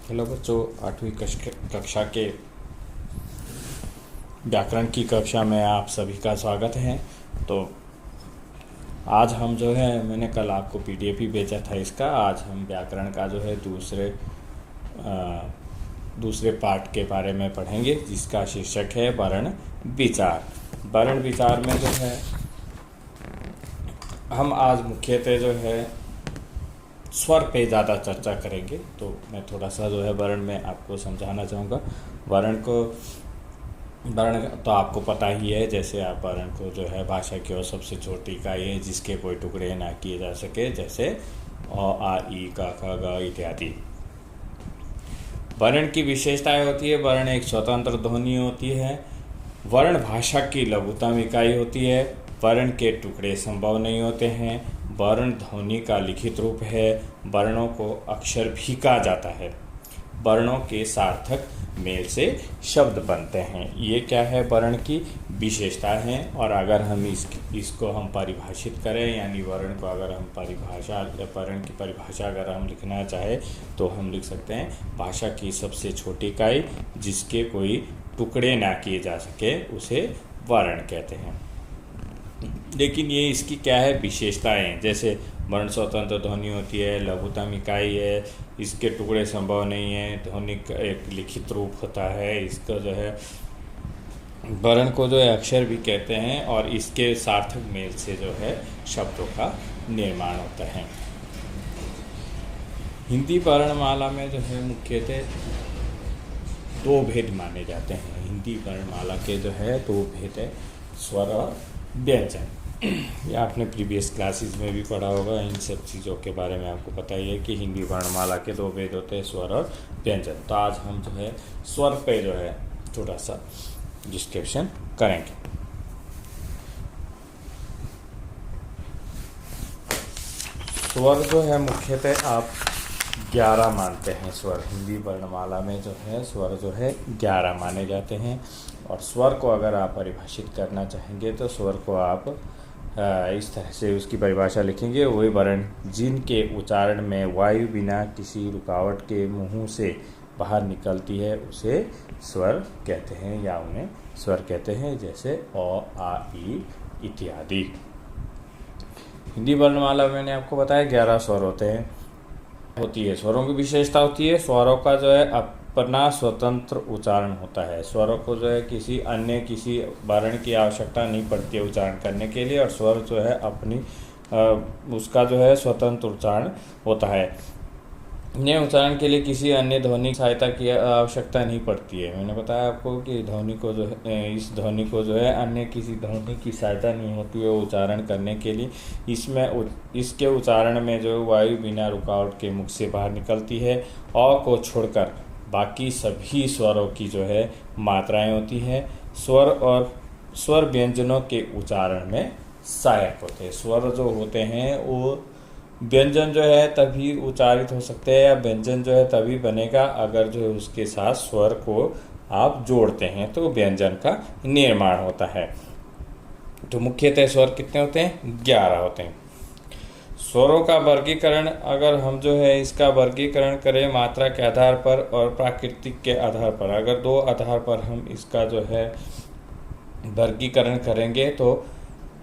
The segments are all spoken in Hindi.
हेलो बच्चों, 8वीं कक्षा के व्याकरण की कक्षा में आप सभी का स्वागत है। तो आज हम जो है, मैंने कल आपको पीडीएफ ही भेजा था इसका। आज हम व्याकरण का जो है दूसरे पार्ट के बारे में पढ़ेंगे, जिसका शीर्षक है वर्ण विचार। वर्ण विचार में जो है हम आज मुख्यतः जो है स्वर पे ज़्यादा चर्चा करेंगे। तो मैं थोड़ा सा जो है वर्ण में आपको समझाना चाहूँगा। वर्ण तो आपको पता ही है। जैसे आप वर्ण को जो है भाषा की ओर सबसे छोटी इकाई है जिसके कोई टुकड़े ना किए जा सके, जैसे अ, आ, ई, क, ख, ग इत्यादि। वर्ण की विशेषताएं होती है। वर्ण एक स्वतंत्र ध्वनि होती है। वर्ण भाषा की लघुतम इकाई होती है। वर्ण के टुकड़े संभव नहीं होते हैं। वर्ण ध्वनि का लिखित रूप है। वर्णों को अक्षर भी कहा जाता है। वर्णों के सार्थक मेल से शब्द बनते हैं। ये क्या है, वर्ण की विशेषता है। और अगर हम इसको हम परिभाषित करें, यानी वर्ण को अगर हम वर्ण की परिभाषा अगर हम लिखना चाहे तो हम लिख सकते हैं भाषा की सबसे छोटी इकाई जिसके कोई टुकड़े ना किए जा सके, उसे वर्ण कहते हैं। लेकिन ये इसकी क्या है, विशेषताएं। जैसे वर्ण स्वतंत्र ध्वनि होती है, लघुतम इकाई है, इसके टुकड़े संभव नहीं है, ध्वनि का एक लिखित रूप होता है, इसका जो है वर्ण को जो है अक्षर भी कहते हैं, और इसके सार्थक मेल से जो है शब्दों का निर्माण होता है। हिंदी वर्णमाला में जो है मुख्यतः दो भेद माने जाते हैं। हिंदी वर्णमाला के जो है दो भेद है, स्वर और व्यंजन। ये आपने प्रीवियस क्लासेस में भी पढ़ा होगा। इन सब चीज़ों के बारे में आपको पता ही है कि हिंदी वर्णमाला के दो भेद होते हैं, स्वर और व्यंजन। तो आज हम जो है स्वर पे जो है थोड़ा सा डिस्कशन करेंगे। स्वर जो है मुख्यतः आप 11 मानते हैं। स्वर हिंदी वर्णमाला में जो है स्वर जो है 11 माने जाते हैं। और स्वर को अगर आप परिभाषित करना चाहेंगे तो स्वर को आप इस तरह से उसकी परिभाषा लिखेंगे। वही वर्ण जिनके उच्चारण में वायु बिना किसी रुकावट के मुंह से बाहर निकलती है उसे स्वर कहते हैं, या उन्हें स्वर कहते हैं, जैसे अ, आ, ई इत्यादि। हिंदी वर्णमाला में मैंने आपको बताया 11 स्वर होती है। स्वरों की विशेषता होती है, स्वरों का जो है अपना स्वतंत्र उच्चारण होता है। स्वरों को जो है किसी वर्ण की आवश्यकता नहीं पड़ती है उच्चारण करने के लिए, और स्वर जो है अपनी उसका जो है स्वतंत्र उच्चारण होता है। इन्हें उच्चारण के लिए किसी अन्य ध्वनि की सहायता की आवश्यकता नहीं पड़ती है। मैंने बताया आपको कि इस ध्वनि को जो है अन्य किसी ध्वनि की सहायता नहीं होती है उच्चारण करने के लिए। इसके उच्चारण में जो वायु बिना रुकावट के मुख से बाहर निकलती है। अ को छोड़कर बाकी सभी स्वरों की जो है मात्राएं होती हैं। स्वर और स्वर व्यंजनों के उच्चारण में सहायक होते हैं। स्वर जो होते हैं वो व्यंजन जो है तभी उच्चारित हो सकते हैं, या व्यंजन जो है तभी बनेगा अगर जो है उसके साथ स्वर को आप जोड़ते हैं तो व्यंजन का निर्माण होता है। तो मुख्यतः स्वर कितने होते हैं, 11 होते हैं। स्वरों का वर्गीकरण, अगर हम जो है इसका वर्गीकरण करें मात्रा के आधार पर और प्राकृतिक के आधार पर, अगर दो आधार पर हम इसका जो है वर्गीकरण करेंगे तो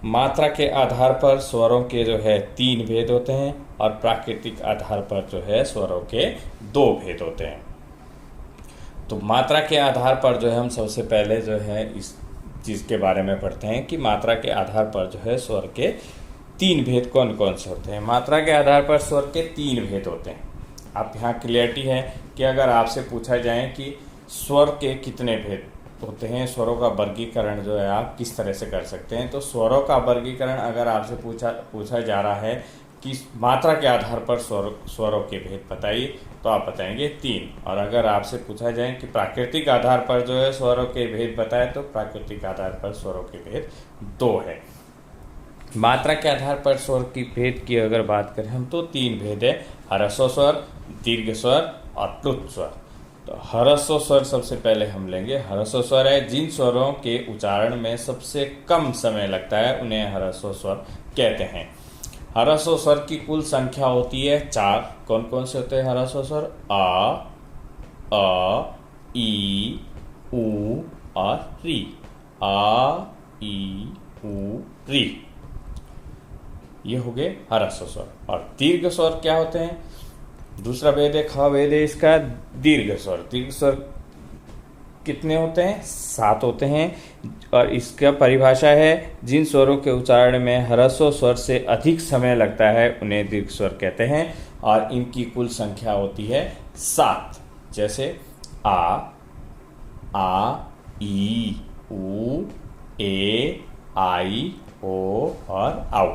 मात्रा के आधार पर स्वरों के जो है 3 भेद होते हैं, और प्राकृतिक आधार पर जो है स्वरों के 2 भेद होते हैं। तो मात्रा के आधार पर जो है हम सबसे पहले जो है इस चीज़ के बारे में पढ़ते हैं कि मात्रा के आधार पर जो है स्वर के 3 भेद कौन कौन से होते हैं। मात्रा के आधार पर स्वर के 3 भेद होते हैं। आप यहाँ क्लियरिटी है कि अगर आपसे पूछा जाए कि स्वर के कितने भेद होते हैं, स्वरों का वर्गीकरण जो है आप किस तरह से कर सकते हैं, तो स्वरों का वर्गीकरण अगर आपसे पूछा जा रहा है कि मात्रा के आधार पर स्वरों के भेद बताइए, तो आप बताएंगे 3। और अगर आपसे पूछा जाए कि प्राकृतिक आधार पर जो है स्वरों के भेद बताए, तो प्राकृतिक आधार पर स्वरों के भेद 2 है। मात्रा के आधार पर स्वर की भेद की अगर बात करें हम तो 3 भेद है, ह्रस्व स्वर, दीर्घ स्वर और प्लुत स्वर। तो ह्रस्व स्वर सबसे पहले हम लेंगे। ह्रस्व स्वर है जिन स्वरों के उच्चारण में सबसे कम समय लगता है, उन्हें ह्रस्व स्वर कहते हैं। ह्रस्व स्वर की कुल संख्या होती है 4। कौन कौन से होते हैं ह्रस्व स्वर, आ, अ, ई, उ और री। आ, ई, उ, री। ये हो गए ह्रस्व स्वर। और दीर्घ स्वर क्या होते हैं? दूसरा भेद है, ख भेद है इसका दीर्घ स्वर। दीर्घ स्वर कितने होते हैं? 7 होते हैं। और इसका परिभाषा है, जिन स्वरों के उच्चारण में ह्रस्व स्वर से अधिक समय लगता है उन्हें दीर्घ स्वर कहते हैं। और इनकी कुल संख्या होती है 7। जैसे आ, ई, उ, ए, आई, ओ और औ।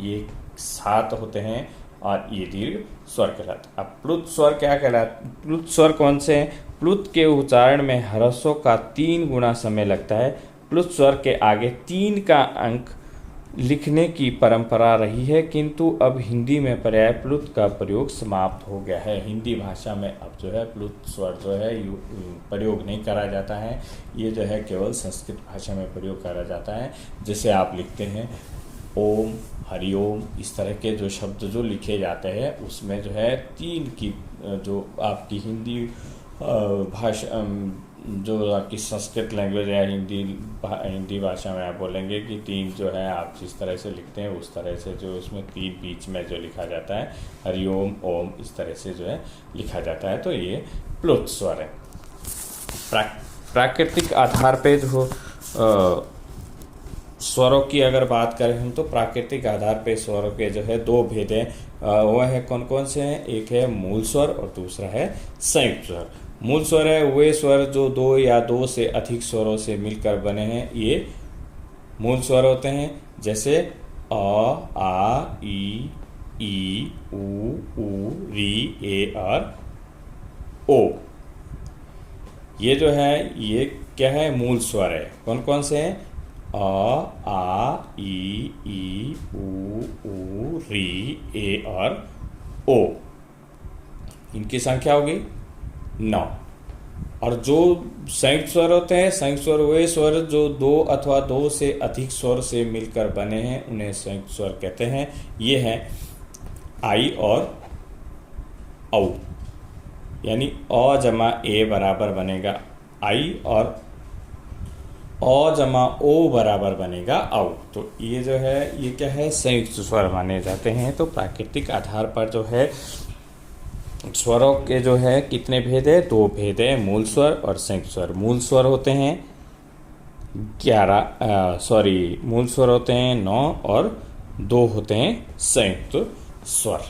ये 7 होते हैं और ये दीर्घ स्वर कहलाते हैं। अब प्लुत स्वर क्या कहलाते? प्लुत स्वर कौन से हैं? प्लुत के उच्चारण में ह्रस्व का 3 गुना समय लगता है। प्लुत स्वर के आगे 3 का अंक लिखने की परंपरा रही है, किंतु अब हिंदी में पर्याय प्लुत का प्रयोग समाप्त हो गया है। हिंदी भाषा में अब जो है प्लुत स्वर जो है प्रयोग नहीं करा जाता है। ये जो है केवल संस्कृत भाषा में प्रयोग करा जाता है। जैसे आप लिखते हैं ओम, हरिओम, इस तरह के जो शब्द जो लिखे जाते हैं उसमें जो है 3 की जो आपकी हिंदी भाषा जो आपकी संस्कृत लैंग्वेज है, हिंदी भाषा में आप बोलेंगे कि 3 जो है आप जिस तरह से लिखते हैं उस तरह से जो उसमें 3 बीच में जो लिखा जाता है, हरिओम, ओम, इस तरह से जो है लिखा जाता है। तो ये प्लुत स्वर है। प्राकृतिक आधार पे जो स्वरों की अगर बात करें हम, तो प्राकृतिक आधार पे स्वरों के जो है 2 भेद हैं। वह है कौन कौन से हैं? एक है मूल स्वर और दूसरा है संयुक्त स्वर। मूल स्वर है वे स्वर जो 2 या 2 से अधिक स्वरों से मिलकर बने हैं, ये मूल स्वर होते हैं। जैसे अ, आ, ई, उ, री, ए और ओ। ये जो है ये क्या है? मूल स्वर है। कौन कौन से हैं? अ, आ, ई, उ, री, ए और ओ। इनकी संख्या होगी 9। और जो संयुक्त स्वर होते हैं, संयुक्त स्वर वे स्वर जो 2 अथवा 2 से अधिक स्वर से मिलकर बने हैं उन्हें संयुक्त स्वर कहते हैं। ये हैं आई और औ। यानी अ जमा ए बराबर बनेगा आई और अ जमा ओ बराबर बनेगा औ। तो ये जो है ये क्या है? संयुक्त स्वर माने जाते हैं। तो प्राकृतिक आधार पर जो है स्वरों के जो है कितने भेद है? 2 भेद है, मूल स्वर और संयुक्त स्वर। मूल स्वर होते हैं 9 और 2 होते हैं संयुक्त स्वर।